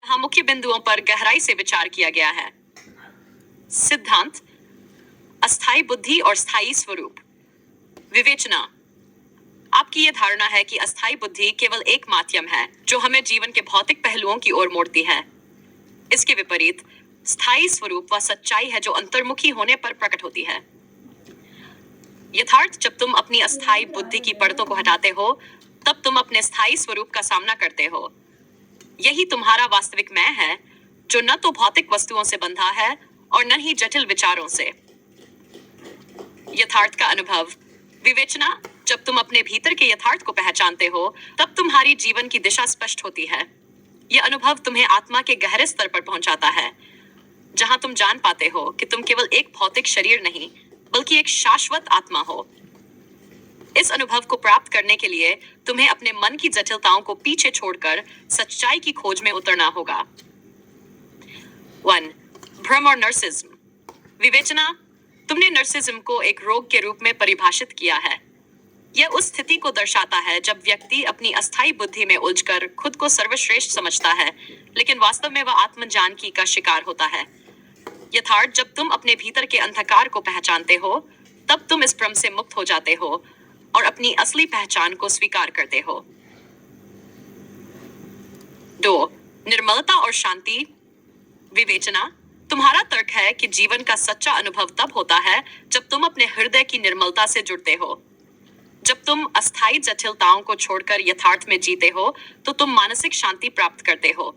यहाँ मुख्य बिंदुओं पर गहराई से विचार किया गया है। सिद्धांत, अस्थायी बुद्धि और स्थायी स्वरूप। विवेचना, आपकी यह धारणा है कि अस्थायी बुद्धि केवल एक माध्यम है जो हमें जीवन के भौतिक पहलुओं की ओर मोड़ती है। इसके विपरीत स्थायी स्वरूप वह सच्चाई है जो अंतर्मुखी होने पर प्रकट होती है। यथार्थ, जब तुम अपनी अस्थायी बुद्धि की परतों को हटाते हो, तब तुम अपने स्थायी स्वरूप का सामना करते हो। यही तुम्हारा वास्तविक मैं है, जो न तो भौतिक वस्तुओं से बंधा है और न ही जटिल विचारों से। यथार्थ का अनुभव। विवेचना, जब तुम अपने भीतर के यथार्थ को पहचानते हो, तब तुम्हारी जीवन की दिशा स्पष्ट होती है। यह अनुभव तुम्हें आत्मा के गहरे स्तर पर पहुंचाता है, जहां तुम जान पाते हो कि तुम केवल एक भौतिक शरीर नहीं, बल्कि एक शाश्वत आत्मा हो। इस अनुभव को प्राप्त करने के लिए तुम्हें अपने मन की जटिलताओं को पीछे छोड़कर सच्चाई की खोज में उतरना होगा। 1. भ्रम और नर्सिज्म। विवेचना, तुमने नर्सिज्म को एक रोग के रूप में परिभाषित किया है। यह उस स्थिति को दर्शाता है जब व्यक्ति अपनी अस्थायी बुद्धि में उलझकर खुद को सर्वश्रेष्ठ समझता है, लेकिन वास्तव में वह आत्मजानकी का शिकार होता है। यथार्थ, जब तुम अपने भीतर के अंधकार को पहचानते हो, तब तुम इस भ्रम से मुक्त हो जाते हो और अपनी असली पहचान को स्वीकार करते हो। 2. निर्मलता और शांति। विवेचना, तुम्हारा तर्क है कि जीवन का सच्चा अनुभव तब होता है जब तुम अपने हृदय की निर्मलता से जुड़ते हो। जब तुम अस्थायी जटिलताओं को छोड़कर यथार्थ में जीते हो, तो तुम मानसिक शांति प्राप्त करते हो।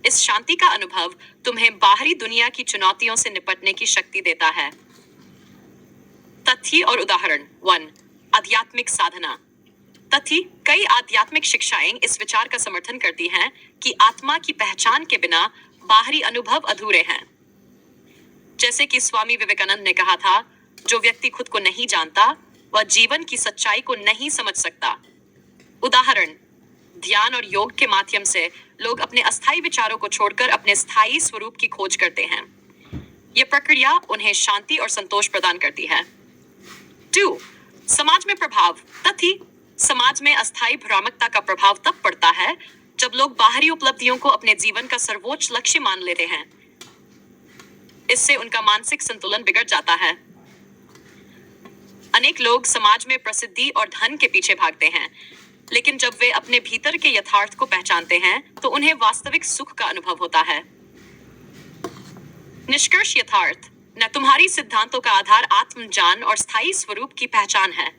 इस शांति का अनुभव तुम्हें बाहरी दुनिया की चुनौतियों से निपटने की शक्ति देता है। तथ्य और उदाहरण। 1. आध्यात्मिक साधना। तथ्य, कई आध्यात्मिक शिक्षाएं इस विचार का समर्थन करती हैं कि आत्मा की पहचान के बिना बाहरी अनुभव अधूरे हैं। जैसे कि स्वामी विवेकानंद ने कहा था, जो व्यक्ति खुद को नहीं जानता, वह जीवन की सच्चाई को नहीं समझ सकता। उदाहरण, ध्यान और योग के माध्यम से लोग अपने अस्थायी विचारों को छोड़कर अपने स्थायी स्वरूप की खोज करते हैं। यह प्रक्रिया उन्हें शांति और संतोष प्रदान करती है। 2. समाज में प्रभाव। तथ्य, समाज में अस्थायी भ्रामकता का प्रभाव तब पड़ता है जब लोग बाहरी उपलब्धियों को अपने जीवन का सर्वोच्च लक्ष्य मान लेते हैं। इससे उनका मानसिक संतुलन बिगड़ जाता है। अनेक लोग समाज में प्रसिद्धि और धन के पीछे भागते हैं, लेकिन जब वे अपने भीतर के यथार्थ को पहचानते हैं, तो उन्हें वास्तविक सुख का अनुभव होता है। निष्कर्ष, यथार्थ न तुम्हारी सिद्धांतों का आधार आत्मजान और स्थायी स्वरूप की पहचान है।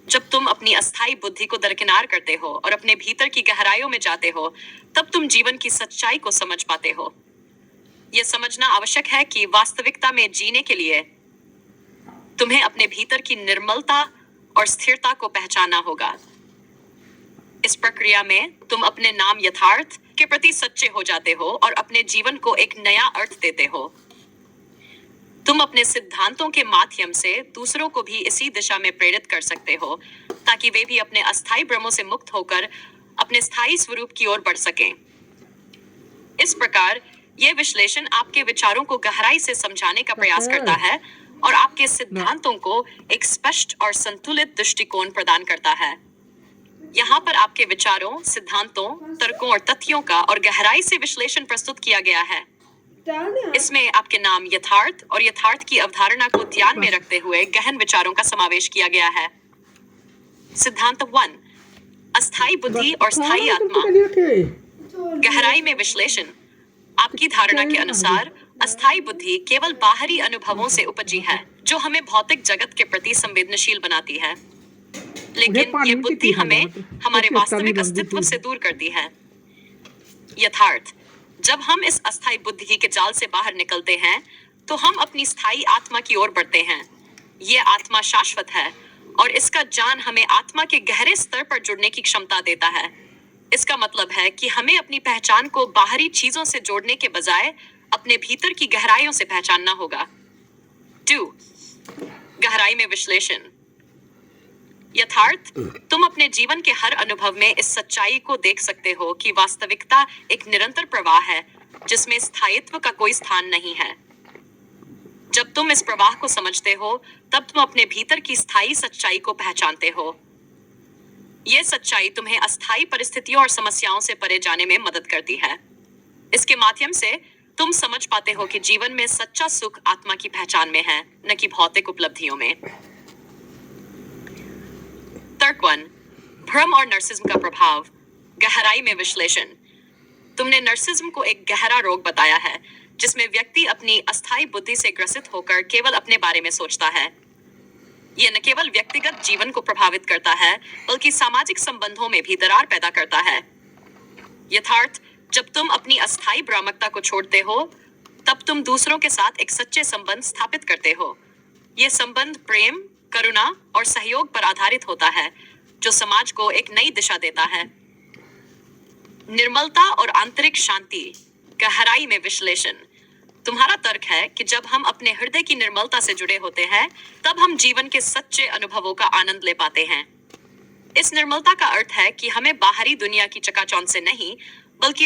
जब तुम अपनी अस्थायी बुद्धि को दरकिनार करते हो और अपने भीतर की गहराइयों में जाते हो, तब तुम जीवन की सच्चाई को समझ पाते हो। यह समझना आवश्यक है कि वास्तविकता में जीने के लिए तुम्हें अपने भीतर की निर्मलता और स्थिरता को पहचानना होगा। इस प्रक्रिया में तुम अपने नाम यथार्थ के प्रति सच्चे हो जाते हो और अपने जीवन को एक नया अर्थ देते हो। तुम अपने सिद्धांतों के माध्यम से दूसरों को भी इसी दिशा में प्रेरित कर सकते हो, ताकि वे भी अपने अस्थायी भ्रमों से मुक्त होकर अपने स्थायी स्वरूप की ओर बढ़ सकें। इस प्रकार यह विश्लेषण आपके विचारों को गहराई से समझाने का प्रयास करता है और आपके सिद्धांतों को एक स्पष्ट और संतुलित दृष्टिकोण प्रदान करता है। यहाँ पर आपके विचारों, सिद्धांतों, तर्कों और तथ्यों का और गहराई से विश्लेषण प्रस्तुत किया गया है। इसमें आपके नाम यथार्थ और यथार्थ की अवधारणा को ध्यान में रखते हुए गहन विचारों का समावेश किया गया है। सिद्धांत 1. अस्थायी बुद्धि और स्थायी आत्मा। गहराई में विश्लेषण। आपकी धारणा के अनुसार अस्थायी बुद्धि केवल बाहरी अनुभवों से उपजी है, जो हमें भौतिक जगत के प्रति संवेदनशील बनाती है। लेकिन ये बुद्धि हमें हमारे वास्तविक अस्तित्व से दूर करती है। यथार्थ, जब हम इस अस्थायी बुद्धि के जाल से बाहर निकलते हैं, तो हम अपनी स्थायी आत्मा की ओर बढ़ते हैं। ये आत्मा शाश्वत है और इसका ज्ञान हमें आत्मा के गहरे स्तर पर जुड़ने की क्षमता देता है। इसका मतलब है कि हमें अपनी पहचान को बाहरी चीजों से जोड़ने के बजाय अपने भीतर की गहराइयों से पहचानना होगा। 2. गहराई में विश्लेषण। यथार्थ, तुम अपने जीवन के हर अनुभव में इस सच्चाई को देख सकते हो कि वास्तविकता एक निरंतर प्रवाह है, जिसमें स्थायित्व का कोई स्थान नहीं है। जब तुम इस प्रवाह को समझते हो, तब तुम अपने भीतर की स्थायी सच्चाई को पहचानते हो। यह सच्चाई तुम्हें अस्थायी परिस्थितियों और समस्याओं से परे जाने में मदद करती है। इसके माध्यम से तुम समझ पाते हो कि जीवन में सच्चा सुख आत्मा की पहचान में है, न कि भौतिक उपलब्धियों में। तर्क 1, भ्रम और नर्सिज्म का प्रभाव, गहराई में विश्लेषण। तुमने नर्सिज्म को एक गहरा रोग बताया है, जिसमें व्यक्ति अपनी अस्थायी बुद्धि से ग्रसित होकर केवल अपने बारे में सोचता है। यह न केवल व्यक्तिगत जीवन को प्रभावित करता है, बल्कि सामाजिक संबंधों में भी दरार पैदा करता है। यथार्थ, जब तुम अपनी अस्थायी भ्रामकता को छोड़ते हो, तब तुम दूसरों के साथ एक सच्चे संबंध स्थापित करते हो। यह संबंध प्रेम, करुणा और सहयोग पर आधारित होता है, जो समाज को एक नई दिशा देता है। निर्मलता और आंतरिक शांति, गहराई में विश्लेषण। तुम्हारा तर्क है कि जब हम अपने हृदय की निर्मलता से जुड़े होते हैं, तब हम जीवन के सच्चे अनुभवों का आनंद ले पाते हैं। इस निर्मलता का अर्थ है कि हमें बाहरी दुनिया की चकाचौंध से नहीं, बल्कि